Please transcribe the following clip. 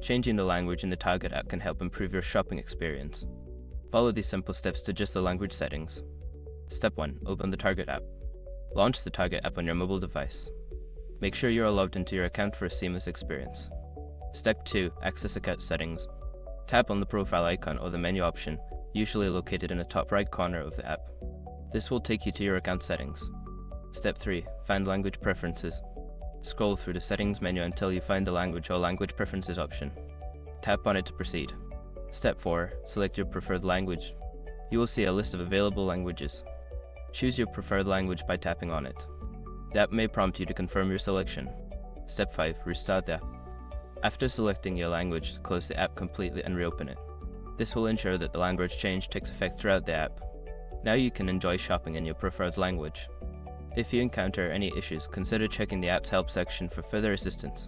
Changing the language in the target app can help improve your shopping experience. Follow these simple steps to adjust the language settings. Step 1. Open the target app. Launch the target app on your mobile device. Make sure you are logged into your account for a seamless experience. Step 2. Access account settings. Tap on the profile icon or the menu option, usually located in the top right corner of the app. This will take you to your account settings. Step 3. Find language preferences. Scroll through the settings menu until you find the language or language preferences option. Tap on it to proceed. Step 4. Select your preferred language. You will see a list of available languages. Choose your preferred language by tapping on it. The app may prompt you to confirm your selection. Step 5. Restart the app. After selecting your language, close the app completely and reopen it. This will ensure that the language change takes effect throughout the app. Now you can enjoy shopping in your preferred language. If you encounter any issues, consider checking the app's help section for further assistance.